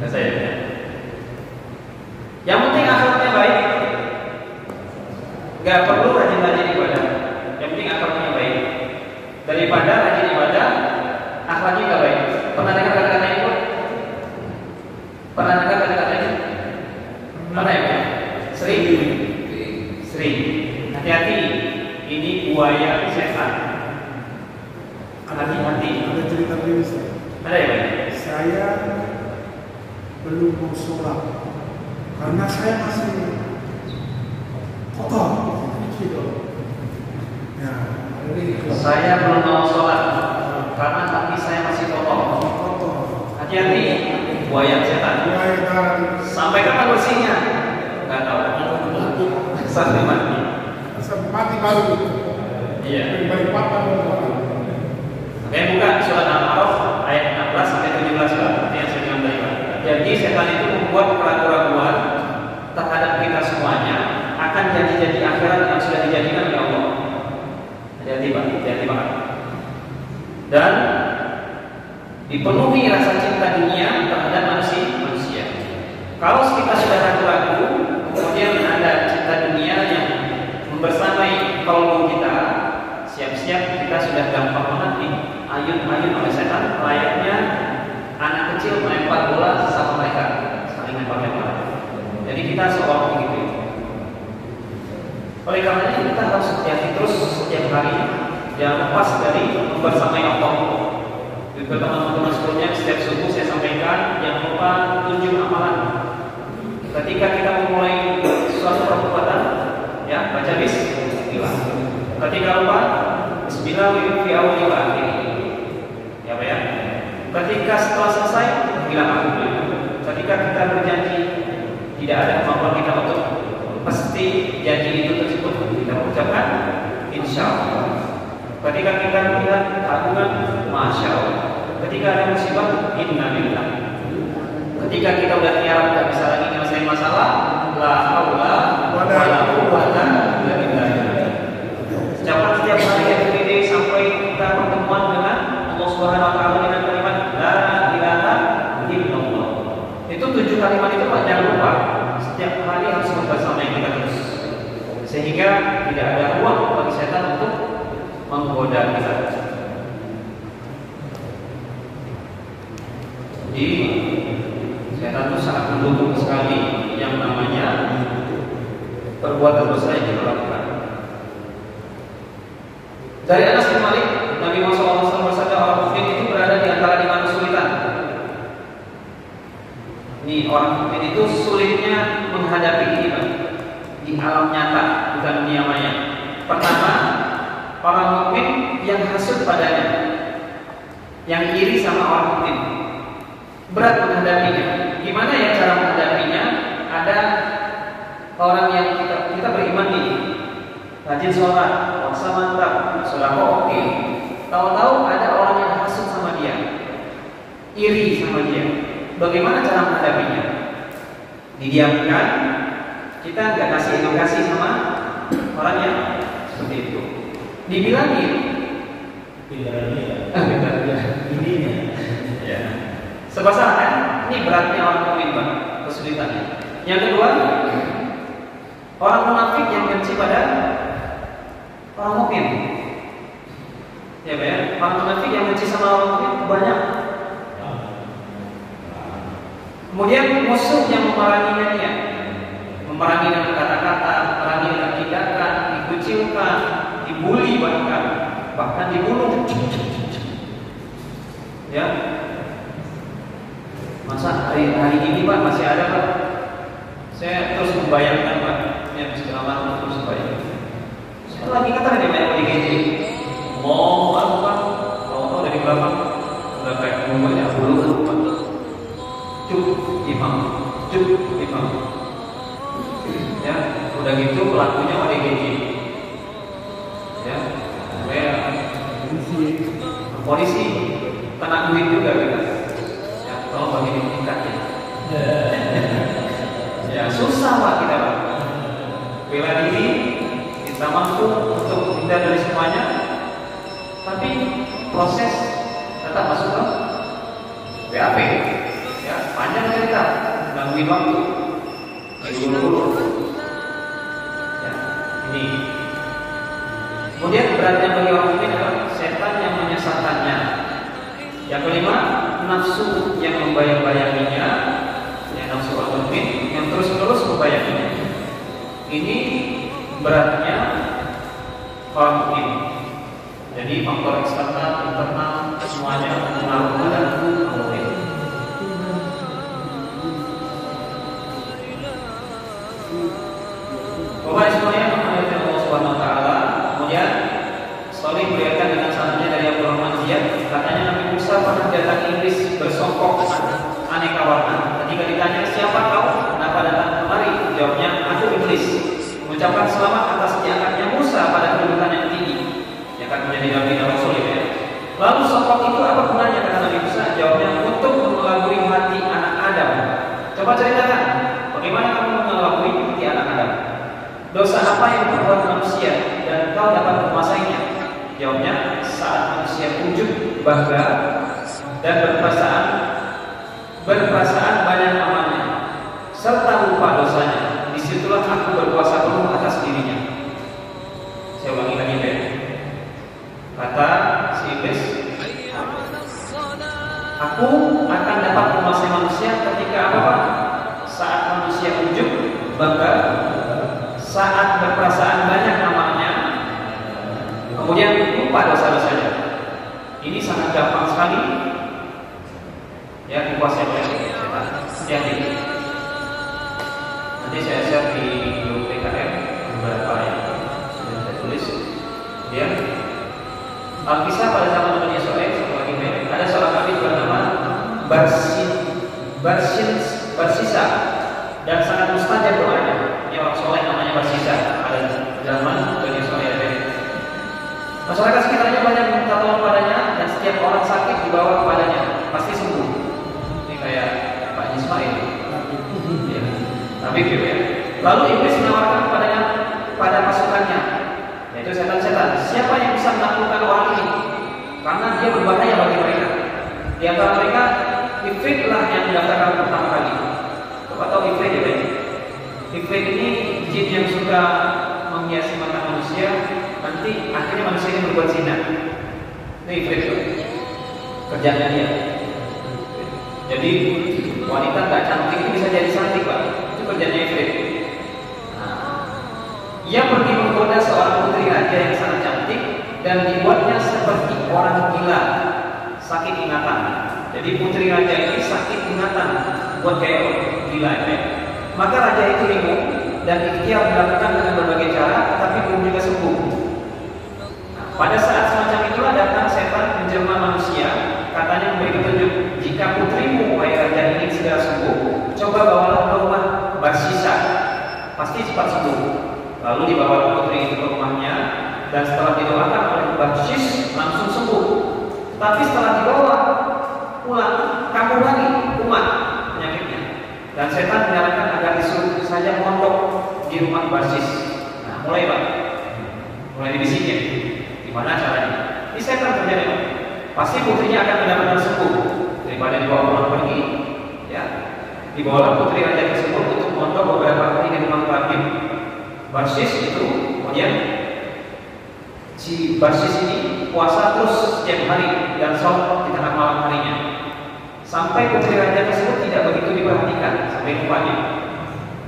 Bahasa ya. Yang penting akhlaknya baik. Gak perlu rajin-rajin ibadah. Yang penting akhlaknya baik. Daripada rajin ibadah, akhlaknya gak baik. Pernah dengar kata-kata itu? Pernah dengar kata-kata itu? Pernah ya? Sering. Hati-hati. Ini buaya setan. Hati-hati.
Ada cerita diri saya.
Ada ya Pak?
Saya belum mau sholat karena saya masih kotor. Ya,
Saya belum mau sholat karena hati saya masih kotor. Hati-hati, buaya setan. Sampai kapan bersihnya? Gak tahu. Sampai mati.
Mati baru.
Iya.
Baik apa?
Oke, buka surat Al-A'raf ayat 16 sampai 17 Pak. Ini yang saya bilang tadi Pak. Jadi setan itu membuat keraguan terhadap kita semuanya akan janji-janji akhirat yang sudah dijanjikan oleh Allah. Hati-hati Pak, hati-hati Pak. Dan dipenuhi rasa cinta dunia terhadap manusia. Kalau kita sudah ragu-ragu, kemudian ada cinta dunia yang membersamai kalbu kita, siap-siap kita sudah gampang banget nih ayun-ayun oleh setan, layaknya anak kecil melempar bola sama mereka, saling lempar-lempar. Jadi kita seorang begitu. Oleh karena itu kita harus terus setiap hari jangan lepas dari membersamai Allah. Juga teman-teman sebelumnya setiap subuh saya sampaikan jangan lupa tunjuk amalan. Ketika kita memulai suatu perbuatan, ya baca bismillah. Ketika lupa, bismillah fi awwali wa akhiri. Ya Pak ya. Ketika setelah selesai, bilang tidak ada kemampuan kita untuk pasti janji itu tersebut. Kita ucapkan insya Allah. Ketika kita melihat tabungan, masya Allah. Ketika ada musibah, innalillah. Ketika kita udah tiarap tidak bisa lagi nyelesain masalah, la haula wala quwwata illa billah. Ucapan setiap hari FGD sampai kita pertemuan dengan Allah Subhanahu wa taala dengan kalimat la ilaha illallah. Itu 7 kalimat itu Pak, jangan lupa. Setiap hari harus bersama yang kita terus. Sehingga tidak ada ruang bagi setan untuk menggoda kita. Jadi setan itu sangat mendukung sekali yang namanya perbuatan dosa yang kita lakukan. Dari Anas bin Malik, Nabi Muhammad SAW bersabda, orang mukmin itu berada di antara 5 kesulitan. Ini orang mukmin itu sulitnya menghadapi ini Pak, di alam nyata, bukan dunia maya. Pertama, orang mukmin yang hasud padanya, yang iri sama orang mukmin, berat menghadapinya. Gimana ya cara menghadapinya? Ada orang yang kita beriman nih, rajin sholat, puasa mantap, sedekah oke. Tahu-tahu ada orang yang hasud sama dia, iri sama dia. Bagaimana cara menghadapinya? Didiamkan, kita nggak kasih edukasi sama orang yang seperti itu. Dibilangin, ininya, ya. Sebasar kan? Ini beratnya orang mukmin Pak, kesulitannya. Yang kedua, orang munafik yang benci pada orang mukmin. Ya Pak ya, orang munafik yang benci sama orang mukmin banyak. Kemudian musuh yang memeranginya dia, memerangi dengan kata-kata, memerangi dengan tindakan, dikucilkan, dibully bahkan dibunuh. Ya, masa hari ini Pak masih ada Pak? Saya terus membayangkan Pak, yang selama terus membayangkan. Saya lagi kata dia main di GJ, mau apa? Mau dari belakang udah kayak ngomongnya bulu Pak. Cuk imam. Ya, udah gitu pelakunya ODGJ. Ya, polisi kena duit juga kita. Ya, kalau bagi meningkatnya. Ya, susah Pak kita Pak. Bela diri, kita mampu untuk hindar dari semuanya, tapi proses tetap masuk ke BAP. Ya, panjang cerita, gangguin waktu, dulu. Ya, ini. Kemudian beratnya bagi orang mukmin adalah setan yang menyesatkannya. Yang kelima, nafsu yang membayang-bayanginya, ya nafsu orang mukmin yang terus-menerus membayanginya. Ini beratnya orang mukmin. Jadi faktor eksternal, internal, semuanya mengaruh pada orang mukmin. Bapak semuanya menghadap Allah Subhanahu wa taala. Kemudian Shalih meriwayatkan dengan sanadnya dari Abu Rahman Ziyad, katanya Nabi Musa pernah datang iblis bersongkok aneka warna. Ketika ditanya siapa kau, kenapa datang kemari? Jawabnya aku iblis. Mengucapkan selamat atas diangkatnya Musa pada kedudukan yang tinggi, yang akan menjadi nabi dan rasul ya. Lalu songkok itu apa gunanya kata Nabi Musa? Jawabnya untuk mengelabui hati anak Adam. Coba ceritakan, bagaimana kamu mengelabui hati anak Adam? Dosa apa yang berbuat manusia dan kau dapat menguasainya? Jawabnya saat manusia ujub, bangga dan berperasaan banyak amalnya serta lupa dosanya. Disitulah aku berkuasa penuh atas dirinya. Saya ulangi lagi ya. Kata si iblis, aku akan dapat menguasai manusia ketika apa? Saat manusia ujub, bangga, saat berperasaan banyak amalnya, kemudian lupa dosa-dosanya. Ini sangat gampang sekali ya dikuasai oleh setan. Jadi nanti saya share di grup PKM beberapa yang sudah saya tulis. Kemudian Alkisah pada zaman Nabi Shalih ada seorang nabi bernama Barsisa dan sangat saja doanya. Ini orang soleh namanya Barsisa pada zaman Bani Israil. Masyarakat sekitarnya banyak meminta tolong padanya dan setiap orang sakit dibawa kepadanya pasti sembuh. Ini kayak Pak Ismail. Ya. Tapi gitu ya. Lalu iblis menawarkan kepadanya pada pasukannya, yaitu setan-setan, siapa yang bisa menaklukkan orang ini? Karena dia berbahaya bagi mereka. Di antara mereka Ifrit lah yang mendaftarkan pertama kali. Bapak tahu Ifrit ya, Pak? Ifrit ini jin yang suka menghiasi mata manusia, nanti akhirnya manusia ini berbuat zina. Itu Ifrit tuh. Kerjanya dia. Jadi wanita nggak cantik itu bisa jadi cantik, Pak. Itu kerjanya Ifrit. Ia pergi menggoda seorang putri raja yang sangat cantik dan dibuatnya seperti orang gila, sakit ingatan. Jadi putri raja ini sakit ingatan, buat kayak orang gila ya. Maka raja itu bingung dan ikhtiar dilakukan dengan berbagai cara, tetapi belum juga sembuh. Pada saat semacam itulah datang setan menjelma manusia, katanya memberi petunjuk, jika putrimu wahai raja ingin segera sembuh, coba bawalah ke rumah Barsisa, pasti cepat sembuh. Lalu dibawa putri itu ke rumahnya dan setelah didoakan oleh Barsis langsung sembuh. Tapi setelah dibawa pulang, kambuh lagi kumat penyakitnya. Dan setan menyarankan agar disuruh saja mondok di rumah Barsis. Nah, mulai Pak, mulai dibisikin. Gimana caranya? Ini setan terjadi Pak. Pasti putrinya akan benar-benar sembuh daripada dibawa pulang pergi. Ya, dibawa putri raja tersebut untuk mondok beberapa hari di rumah Rabim. Barsis itu, kemudian si Barsis ini puasa terus setiap hari dan sholat di tengah malam harinya. Sampai putri raja tersebut tidak begitu diperhatikan sampai lupanya.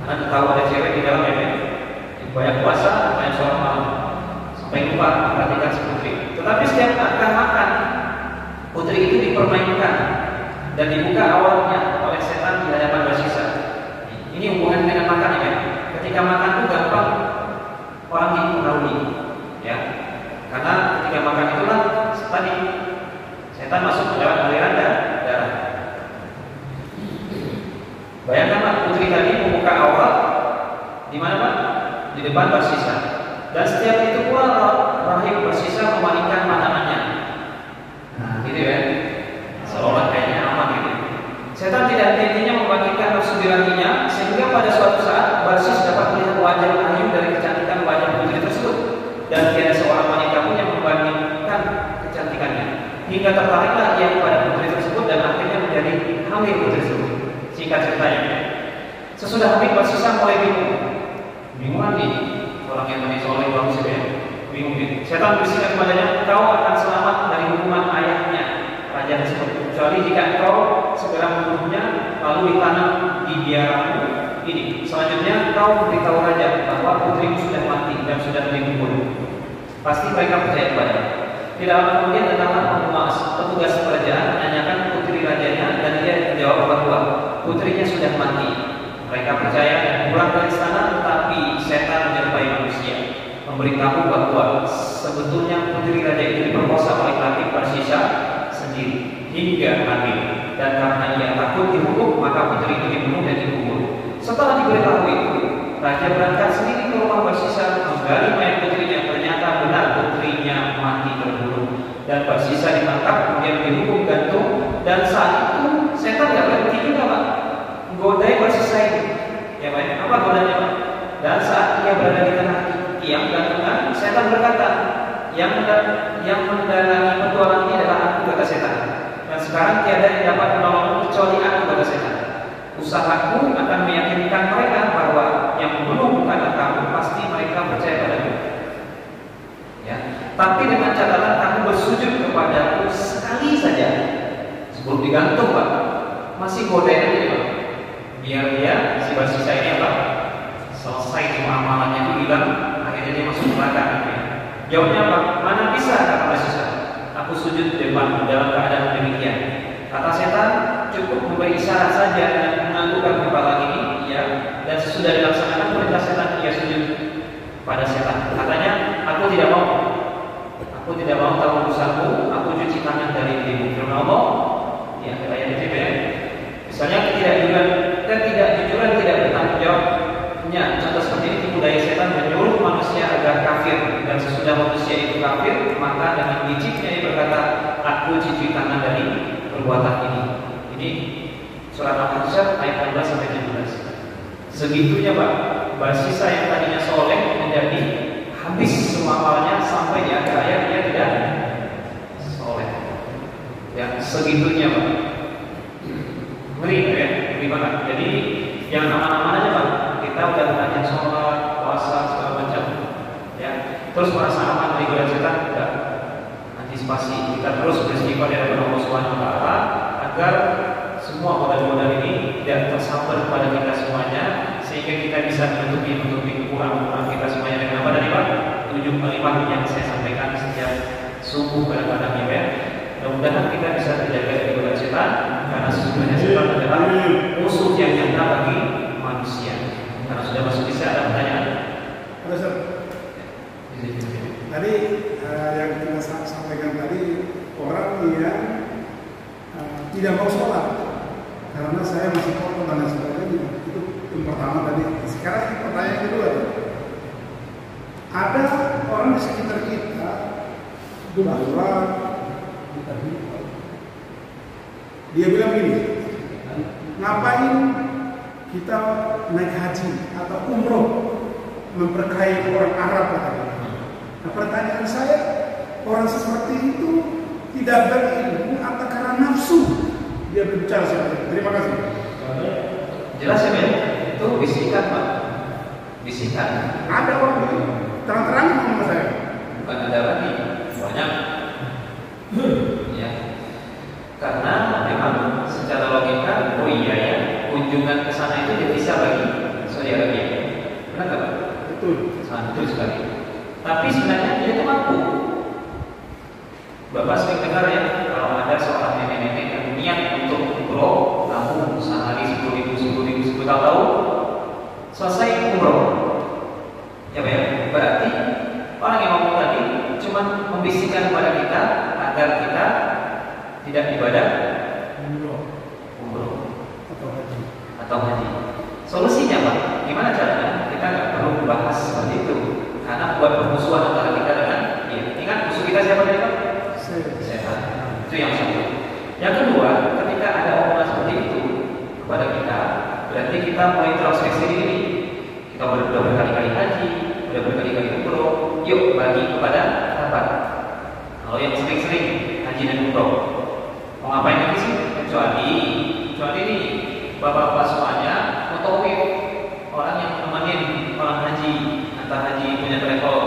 Karena tahu ada cewek di dalam ya, banyak puasa, banyak sholat malam, sampai lupa memperhatikan si putri. Tetapi setiap akan makan, putri itu dipermainkan dan dibuka awalnya oleh setan di hadapan Barsisa. Ini hubungan dengan makan ya. Ketika makan itu gampang orang dipengaruhi, ya. Karena ketika makan itulah tadi setan masuk lewat aliran darah. Bayangkanlah putri tadi membuka aurat di mana Pak? Di depan Barsisa. Dan setiap itu pula rahim Barsisa memalingkan pandangannya. Nah, gitu ya. Seolah kayaknya aman gitu. Setan tidak henti-hentinya membangkitkan nafsu birahinya sehingga pada suatu saat Barsis dapat melihat wajah ayu dari kecantikan wajah putri tersebut dan tiada seorang wanita pun yang membandingkan kecantikannya. Hingga tertariklah ia kepada putri tersebut dan akhirnya menjadi hamil putri tersebut. Singkat ceritanya, sesudah hamil Barsisa mulai bingung lagi. Orang yang tadi soleh bagus ya, bingung. Setan berbisikkan kepadanya, kau akan selamat dari hukuman ayahnya raja tersebut, kecuali jika engkau segera membunuhnya lalu ditanam di biaramu ini. Selanjutnya engkau beritahu raja bahwa putrimu sudah mati dan sudah dikubur. Pasti mereka percaya kepadanya. Tidak lama kemudian datanglah petugas kerajaan menanyakan putri rajanya dan dia menjawab bahwa putrinya sudah mati. Mereka percaya dan pulang dari sana, tetapi setan menyerupai manusia, memberitahu bahwa sebetulnya putri raja itu diperkosa oleh laki Barsisa sendiri hingga hamil, dan karena ia takut dihukum maka putri itu dibunuh dan dikubur. Setelah diberitahu itu, raja berangkat sendiri ke rumah Barsisa menggali mayat putrinya. Ternyata benar putrinya mati terbunuh dan Barsisa ditangkap kemudian dihukum gantung. Dan saat itu setan tidak berhenti juga Pak menggodai Barsisa ini. Ya Pak, apa godanya Pak? Dan saat ia berada di tengah tiang gantungan, setan berkata, yang mendalangi petualang ini adalah aku, kata setan. Dan sekarang tiada yang dapat menolongmu kecuali aku, kata setan. Usahaku akan meyakinkan mereka bahwa yang membunuh bukan kamu, pasti mereka percaya padamu. Ya, tapi dengan catatan kamu bersujud kepadaku sekali saja sebelum digantung Pak. Masih godain aja Pak. Biar dia si Barsisa ini apa? Selesai semua amalannya itu hilang, akhirnya dia masuk neraka. Jawabnya apa? Mana bisa, kata Barsisa. Aku sujud di depan dalam keadaan demikian. Kata setan, cukup memberi isyarat saja dan menganggukkan kepala ini, ya. Dan sesudah dilaksanakan perintah setan, ia sujud pada setan. Katanya, aku tidak mau tahu urusanmu. Aku cuci tangan dari dirimu. Firman Allah, ya ayat itu ya. Misalnya ketidakjujuran tidak bertanggung jawab Ini surat Al-Ahzab ayat 16 sampai 17. Segitunya Pak, Basisa yang tadinya soleh menjadi habis semua amalnya sampai di akhir ayat dia tidak soleh. Ya, segitunya Pak. Ngeri ya, ngeri banget. Jadi yang aman-aman aja Pak. Kita udah rajin sholat, puasa segala macam. Ya, terus merasa aman dari godaan setan, tidak. Antisipasi. Kita terus beristighfar di hadapan Allah Subhanahu wa taala agar semua godaan-godaan ini tidak tersambar kepada kita semuanya, sehingga kita bisa menutupi kekurangan kita semuanya dengan apa tadi Pak? 7 kalimat yang saya sampaikan sejak subuh kadang-kadang ya. Mudah-mudahan kita bisa terjaga dari godaan setan, karena sesungguhnya setan adalah musuh yang nyata bagi manusia. Karena sudah masuk bisa ada pertanyaan.
Tadi yang kita sampaikan tadi, orang yang tidak mau sholat karena saya masih kotor dan sebagainya, itu yang pertama tadi. Sekarang pertanyaan kedua, ada orang di sekitar kita bahwa dia bilang gini, ngapain kita naik haji atau umroh memperkaya orang Arab katanya. Nah, pertanyaan saya, orang seperti itu tidak berilmu atau karena nafsu dia berbicara seperti itu? Terima kasih.
Jelas ya Ben? Itu bisikan Pak. Bisikan.
Ada orang begitu, terang-terang ngomong sama saya.
Bukan ada lagi, banyak. Ya. Karena memang secara logika, oh iya ya, kunjungan ke sana itu devisa bagi Saudi Arabia. Benar nggak Pak?
Betul.
Sangat sekali. Tapi sebenarnya dia itu mampu. Bapak sering dengar ya, kalau ada seorang nenek-nenek yang niat untuk umroh, nabung sehari 10.000, 10 tahun, selesai umroh. Ya Pak ya, berarti orang yang ngomong tadi cuma membisikkan kepada kita agar kita tidak ibadah umroh atau haji. Solusinya Pak, gimana caranya? Kita nggak perlu bahas seperti itu, karena buat permusuhan antara kita dengan dia. Ingat musuh kita siapa tadi Pak? Setan. Itu yang satu. Yang kedua, ketika ada omongan seperti itu kepada kita, berarti kita mulai introspeksi diri. Kita udah berkali-kali haji, udah berkali-kali umroh. Yuk bagi kepada sahabat. Kalau yang sering-sering haji dan umroh, mau ngapain lagi sih? Kecuali ini bapak-bapak semuanya mutawif, orang yang nemenin orang haji, entah haji punya travel.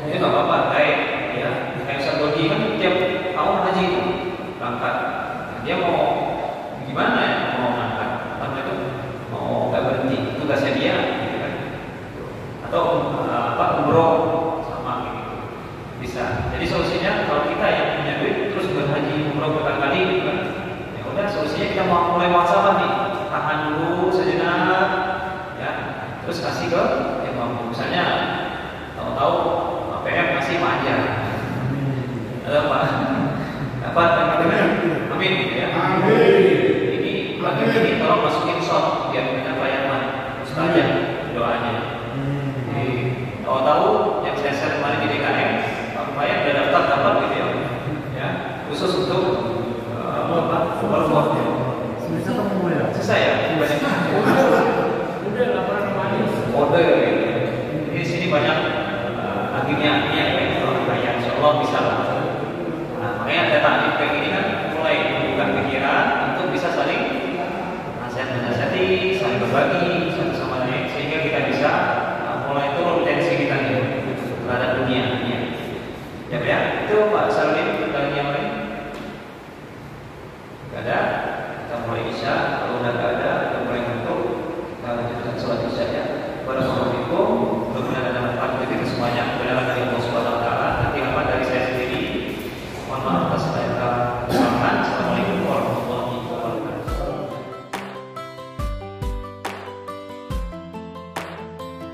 Itu nggak apa-apa, kayak Ustaz Dodi kan tiap tahun haji itu berangkat. Dia mau gimana ya? Mau ngangkat apa itu? Mau nggak berhenti? Tugasnya dia, gitu kan? Atau umroh sama gitu. Bisa. Jadi solusinya kalau kita yang punya duit terus berhaji umroh berkali-kali, gitu kan? Ya udah, solusinya kita mau mulai muhasabah nih. Tahan dulu sejenak, ya. Terus kasih ke yang mampu. Misalnya tahu-tahu PM masih manja. Ada Pak? Dapat teman-teman? Amin ya.
Amin.
Ini bagian ini tolong masukin shot biar punya pelayanan ustazah doanya. Jadi tahu-tahu yang saya share kemarin di DKM, Pak Pelayan udah daftar dapat gitu ya. Khusus untuk overflow. Selesai ya? Banyak.
Udah laporan kemarin.
Order. Di sini banyak akhirnya yang bayar. Insya Allah bisa lah. Makanya data feedback ini kan mulai membuka pikiran untuk bisa saling nasihat-menasihati, saling berbagi satu sama lain, sehingga kita bisa mulai turun tensi kita terhadap dunia. Ya Pak ya, itu Pak.